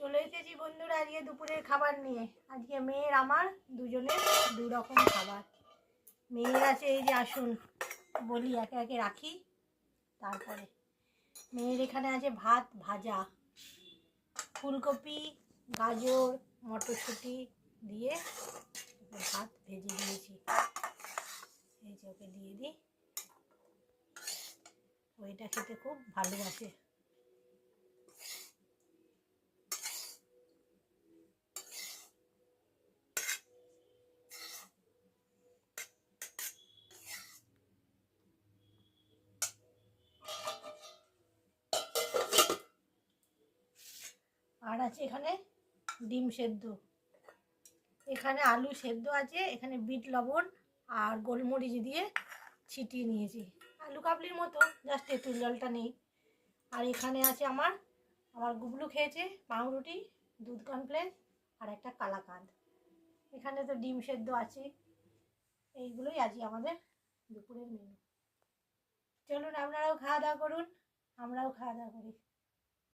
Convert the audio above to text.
চলে এসেছি বন্ধুরা আজকে দুপুরের খাবার নিয়ে। আজকে মেয়ের আমার দুজনের দু রকম খাবার। মেয়ের আছে এই যে, আসুন বলি একে একে রাখি। তারপরে মেয়ের এখানে আছে ভাত ভাজা, ফুলকপি গাজর মটরশুঁটি দিয়ে ভাত ভেজে দিয়েছি। এই যে ওকে দিয়ে দিই, ওইটা খেতে খুব ভালোবাসে। আর আছে এখানে ডিম সেদ্ধ, এখানে আলু সেদ্ধ আছে, এখানে বিট লবণ আর গোলমরিচ দিয়ে ছিটিয়ে নিয়েছি, আলু কাবলির মতো, জাস্ট তেঁতুল জলটা নেই। আর এখানে আছে আমার গুবলু খেয়েছে পাউরুটি, দুধ কমপ্লেন আর একটা কালাকাঁদ। এখানে তো ডিম সেদ্ধ আছে। এইগুলোই আজকে আমাদের দুপুরের মেনু। চলুন আপনারাও খাওয়া দাওয়া করুন, আমরাও খাওয়া দাওয়া করি।